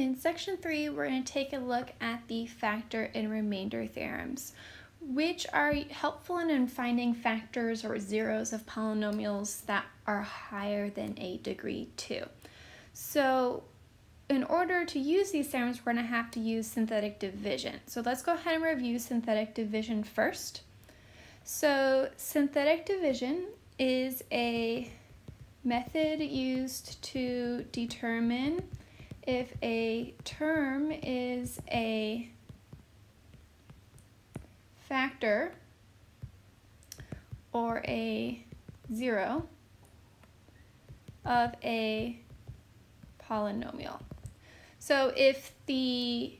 In section 3, we're going to take a look at the factor and remainder theorems, which are helpful in finding factors or zeros of polynomials that are higher than a degree 2. So in order to use these theorems, we're going to have to use synthetic division. So let's go ahead and review synthetic division first. So synthetic division is a method used to determine if a term is a factor or a zero of a polynomial. So if the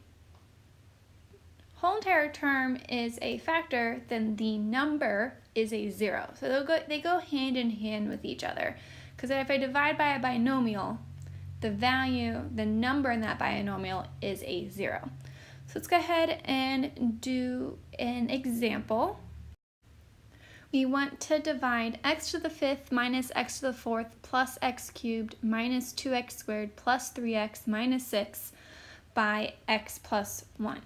whole entire term is a factor, then the number is a zero. So they go hand in hand with each other. Because if I divide by a binomial, the value, the number in that binomial is a zero. So let's go ahead and do an example. We want to divide x to the 5th minus x to the 4th plus x cubed minus 2x squared plus 3x minus 6 by x plus 1.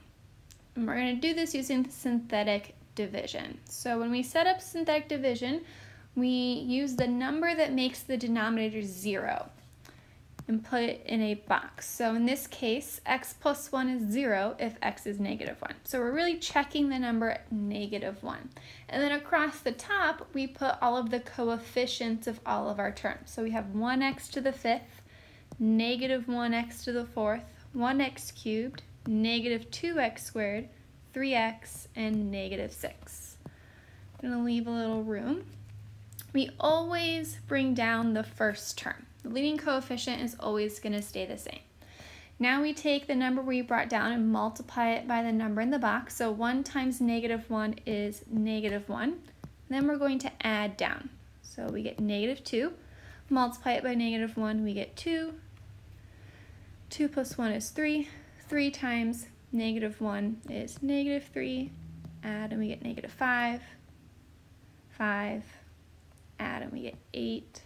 And we're going to do this using synthetic division. So when we set up synthetic division, we use the number that makes the denominator 0 and put it in a box. So in this case, x plus 1 is 0 if x is negative 1. So we're really checking the number at negative 1. And then across the top, we put all of the coefficients of all of our terms. So we have 1x to the 5th, negative 1x to the 4th, 1x cubed, negative 2x squared, 3x, and negative 6. I'm going to leave a little room. We always bring down the first term. The leading coefficient is always going to stay the same. Now we take the number we brought down and multiply it by the number in the box. So 1 times negative 1 is negative 1. And then we're going to add down. So we get negative 2. Multiply it by negative 1, we get 2. 2 plus 1 is 3. 3 times negative 1 is negative 3. Add and we get negative 5. 5. Add and we get 8.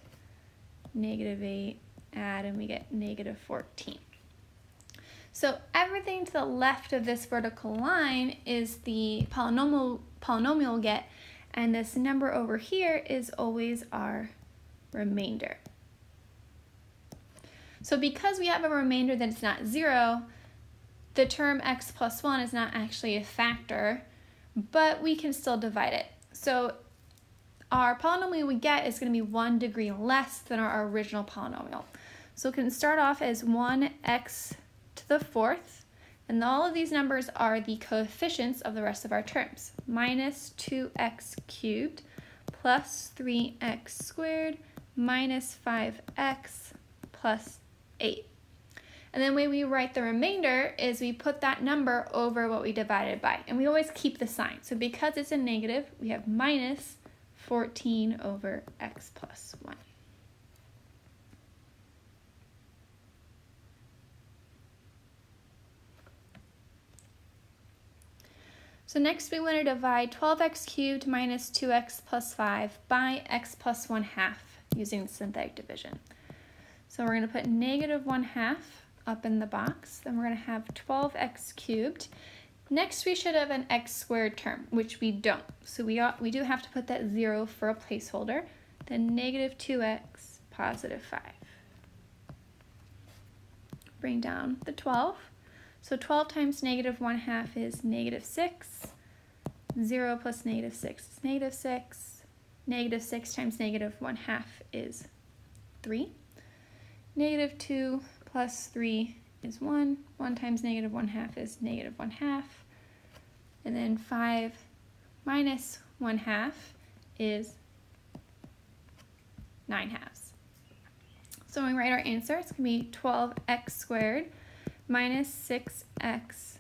Negative 8, add, and we get negative 14. So everything to the left of this vertical line is the polynomial we'll get, and this number over here is always our remainder. So because we have a remainder that's not 0, the term x plus 1 is not actually a factor, but we can still divide it. So our polynomial we get is going to be 1 degree less than our original polynomial. So it can start off as 1x to the 4th, and all of these numbers are the coefficients of the rest of our terms. Minus 2x cubed plus 3x squared minus 5x plus 8. And then the way we write the remainder is we put that number over what we divided by, and we always keep the sign. So because it's a negative, we have minus 14 over x plus 1. So next we want to divide 12x cubed minus 2x plus 5 by x plus 1/2 using synthetic division. So we're going to put negative 1/2 up in the box. Then we're going to have 12x cubed. Next, we should have an x squared term, which we don't. So we do have to put that 0 for a placeholder. Then negative 2x, positive 5. Bring down the 12. So 12 times negative 1/2 is negative 6. 0 plus negative 6 is negative 6. Negative 6 times negative 1/2 is 3. Negative 2 plus 3 is 1. 1 times negative 1/2 is negative 1/2. And then 5 minus 1/2 is 9/2. So when we write our answer, it's going to be 12x squared minus 6x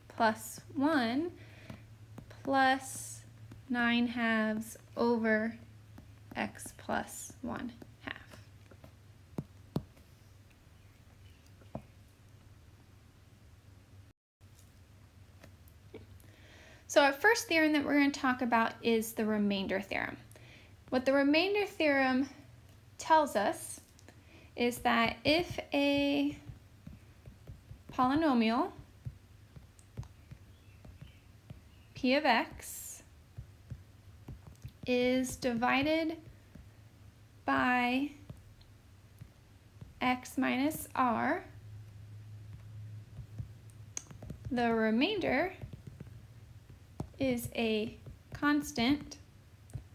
plus 1 plus 9/2 over x plus 1/2. So our first theorem that we're going to talk about is the remainder theorem. What the remainder theorem tells us is that if a polynomial p of x is divided by x minus r, the remainder is a constant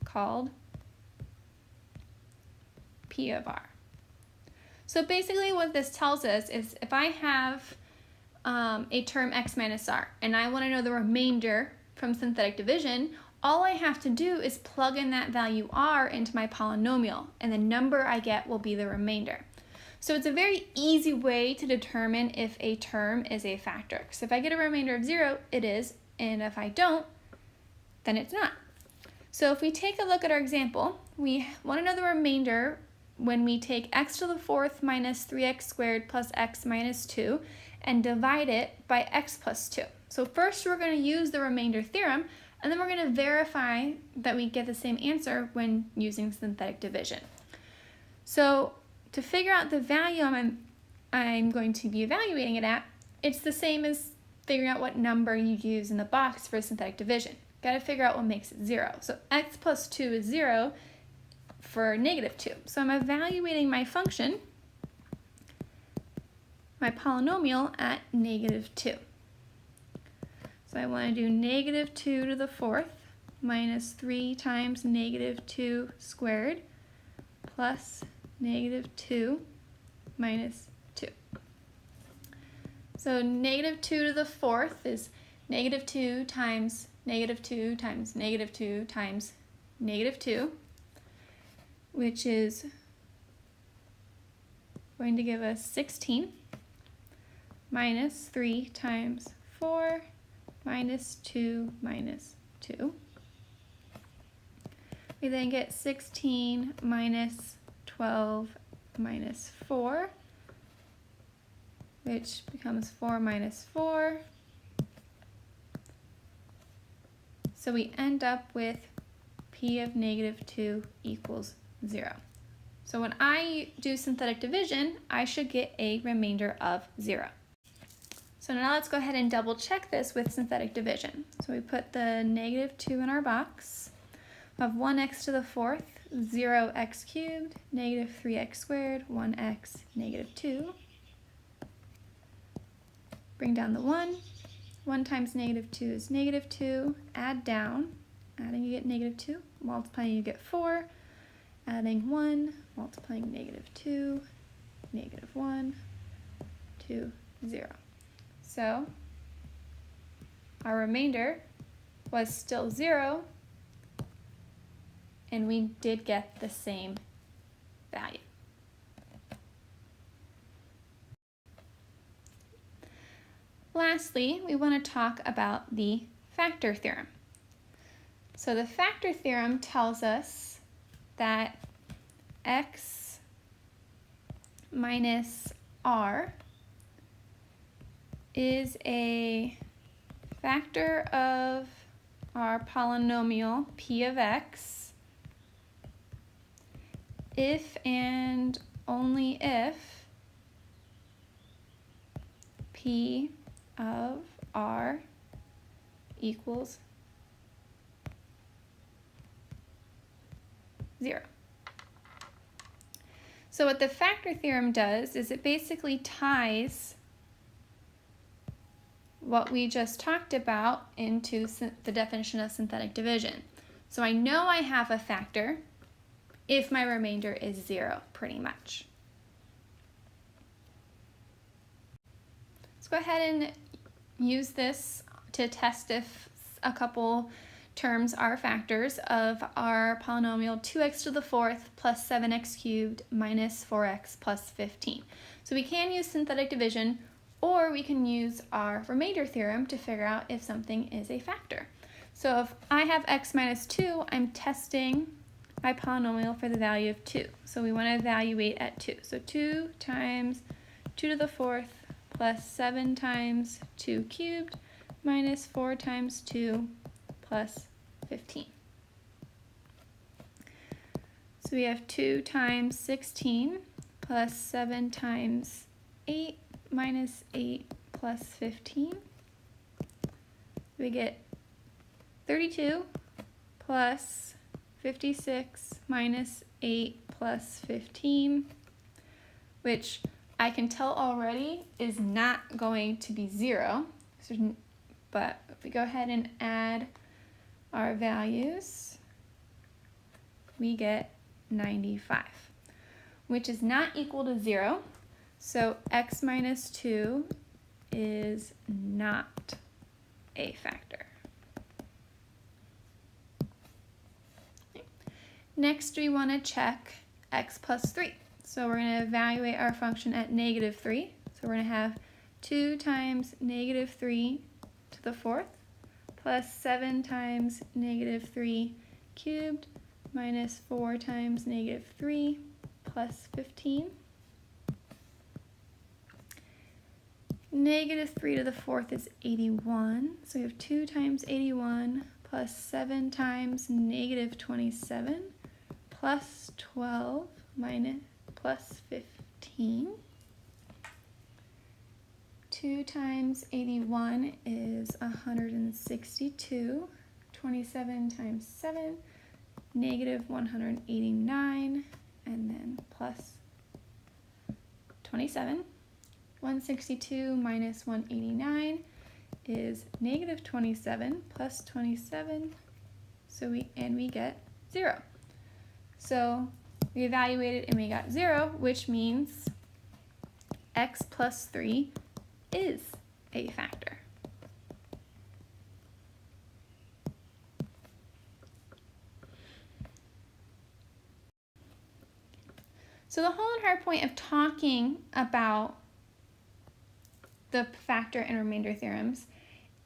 called p of r. So basically what this tells us is if I have a term x minus r and I want to know the remainder from synthetic division, all I have to do is plug in that value r into my polynomial, and the number I get will be the remainder. So it's a very easy way to determine if a term is a factor. So if I get a remainder of 0, it is, and if I don't, then it's not. So if we take a look at our example, we want to know the remainder when we take x to the 4th minus 3x squared plus x minus 2 and divide it by x plus 2. So first we're going to use the remainder theorem, and then we're going to verify that we get the same answer when using synthetic division. So to figure out the value I'm going to be evaluating it at, it's the same as figuring out what number you use in the box for synthetic division. Got to figure out what makes it 0. So x plus 2 is 0 for negative 2. So I'm evaluating my function, my polynomial, at negative 2. So I want to do negative 2 to the 4th minus 3 times negative 2 squared plus negative 2 minus 2. So negative 2 to the 4th is negative 2 times negative 2 times negative 2 times negative 2, which is going to give us 16 minus 3 times 4 minus 2 minus 2. We then get 16 minus 12 minus 4, which becomes 4 minus 4. So we end up with p of negative 2 equals 0. So when I do synthetic division, I should get a remainder of 0. So now let's go ahead and double check this with synthetic division. So we put the negative 2 in our box. We have 1x to the 4th, 0x cubed, negative 3x squared, 1x, negative 2. Bring down the 1. 1 times negative 2 is negative 2. Add down. Adding, you get negative 2. Multiplying, you get 4. Adding 1. Multiplying negative 2. Negative 1. 2, 0. So our remainder was still 0, and we did get the same value. Lastly, we want to talk about the factor theorem. So the factor theorem tells us that x minus r is a factor of our polynomial p of x if and only if p of r equals 0. So what the factor theorem does is it basically ties what we just talked about into the definition of synthetic division. So I know I have a factor if my remainder is 0, pretty much. Let's go ahead and use this to test if a couple terms are factors of our polynomial 2x to the 4th plus 7x cubed minus 4x plus 15. So we can use synthetic division, or we can use our remainder theorem to figure out if something is a factor. So if I have x minus 2, I'm testing my polynomial for the value of 2. So we want to evaluate at 2. So 2 times 2 to the 4th plus 7 times 2 cubed minus 4 times 2 plus 15. So we have 2 times 16 plus 7 times 8 minus 8 plus 15. We get 32 plus 56 minus 8 plus 15, which I can tell already is not going to be 0. But if we go ahead and add our values, we get 95, which is not equal to 0. So x minus 2 is not a factor. Next, we want to check x plus 3. So we're going to evaluate our function at negative 3. So we're going to have 2 times negative 3 to the 4th plus 7 times negative 3 cubed minus 4 times negative 3 plus 15. Negative 3 to the 4th is 81. So we have 2 times 81 plus 7 times negative 27 plus 12 minus plus 15. 2 times 81 is 162. 27 times 7, negative 189, and then plus 27. 162 minus 189 is negative 27 plus 27, so we get 0. So we evaluated and we got 0, which means x plus 3 is a factor. So the whole entire point of talking about the factor and remainder theorems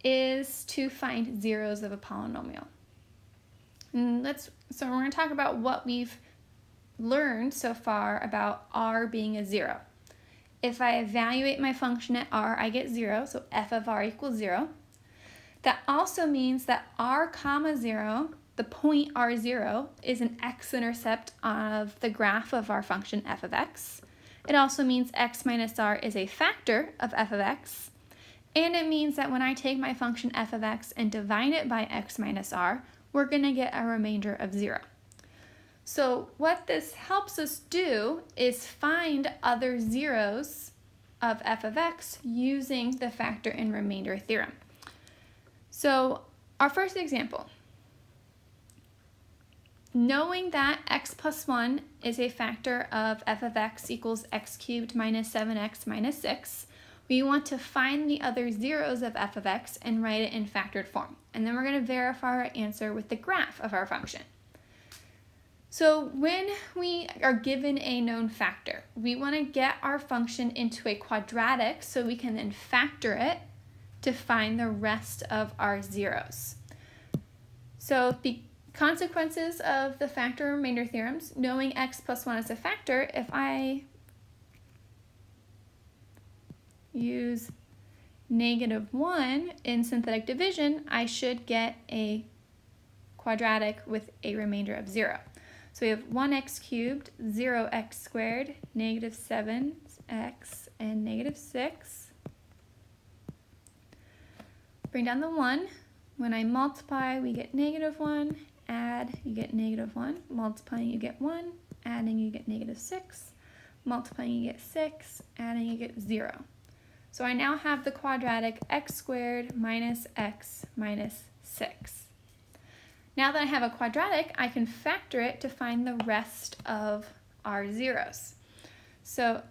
is to find zeros of a polynomial. And so we're going to talk about what we've learned so far about r being a 0. If I evaluate my function at r, I get 0, so f of r equals 0. That also means that r comma 0, the point r0, is an x-intercept of the graph of our function f of x. It also means x minus r is a factor of f of x. And it means that when I take my function f of x and divide it by x minus r, we're going to get a remainder of 0. So what this helps us do is find other zeros of f of x using the factor and remainder theorem. So our first example, knowing that x plus 1 is a factor of f of x equals x cubed minus 7x minus 6, we want to find the other zeros of f of x and write it in factored form. And then we're going to verify our answer with the graph of our function. So when we are given a known factor, we want to get our function into a quadratic so we can then factor it to find the rest of our zeros. So the consequences of the factor and remainder theorems, knowing x plus 1 is a factor, if I use negative 1 in synthetic division, I should get a quadratic with a remainder of 0. So we have 1x cubed, 0x squared, negative 7x, and negative 6. Bring down the 1. When I multiply, we get negative 1. Add, you get negative 1. Multiplying, you get 1. Adding, you get negative 6. Multiplying, you get 6. Adding, you get 0. So I now have the quadratic x squared minus x minus 6. Now that I have a quadratic, I can factor it to find the rest of our zeros. So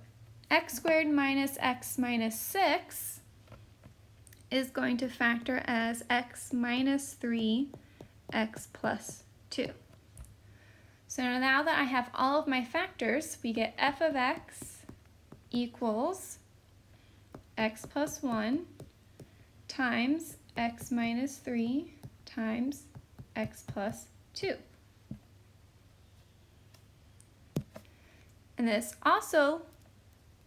x squared minus x minus 6 is going to factor as x minus 3, x plus 2. So now that I have all of my factors, we get f of x equals x plus 1 times x minus 3 times x plus 2. And this also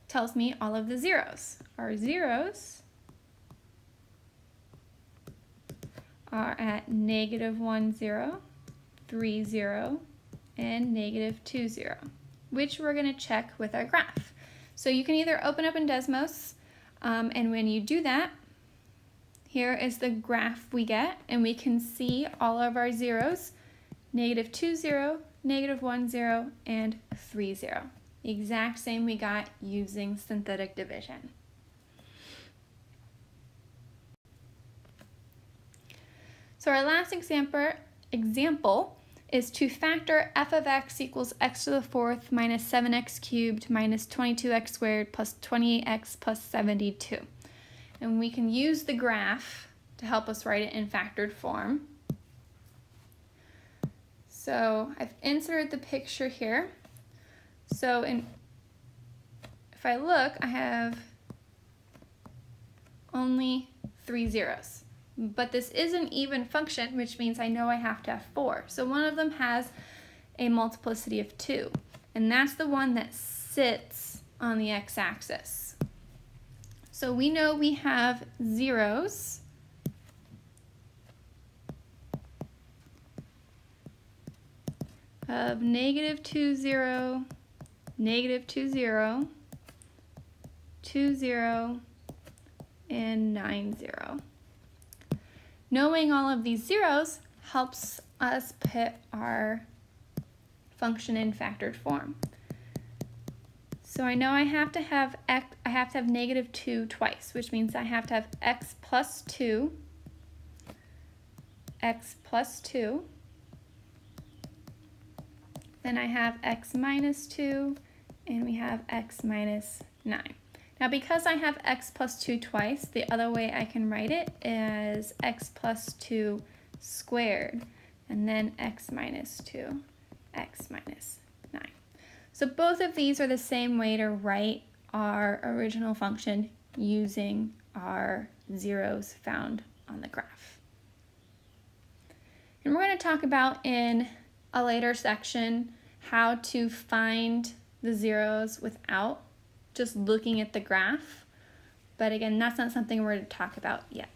tells me all of the zeros. Our zeros are at negative 1, 0, 3, 0, and negative 2, 0, which we're going to check with our graph. So you can either open up in Desmos. And when you do that, here is the graph we get, and we can see all of our zeros, -2, 0, -1, 0, and 3, 0. The exact same we got using synthetic division. So our last example is to factor f of x equals x to the fourth minus 7x cubed minus 22x squared plus 28x plus 72. And we can use the graph to help us write it in factored form. So I've inserted the picture here. So if I look, I have only 3 zeros. But this is an even function, which means I know I have to have 4. So one of them has a multiplicity of 2, and that's the one that sits on the x-axis. So we know we have zeros of -2, 0, -2, 0, 2, 0, and 9, 0. Knowing all of these zeros helps us put our function in factored form. So I know I have to have -2 twice, which means I have to have x plus 2, x plus 2, then I have x minus 2, and we have x minus 9. Now because I have x plus 2 twice, the other way I can write it is x plus 2 squared, and then x minus 2, x minus 9. So both of these are the same way to write our original function using our zeros found on the graph. And we're going to talk about in a later section how to find the zeros without just looking at the graph. But again, that's not something we're going to talk about yet.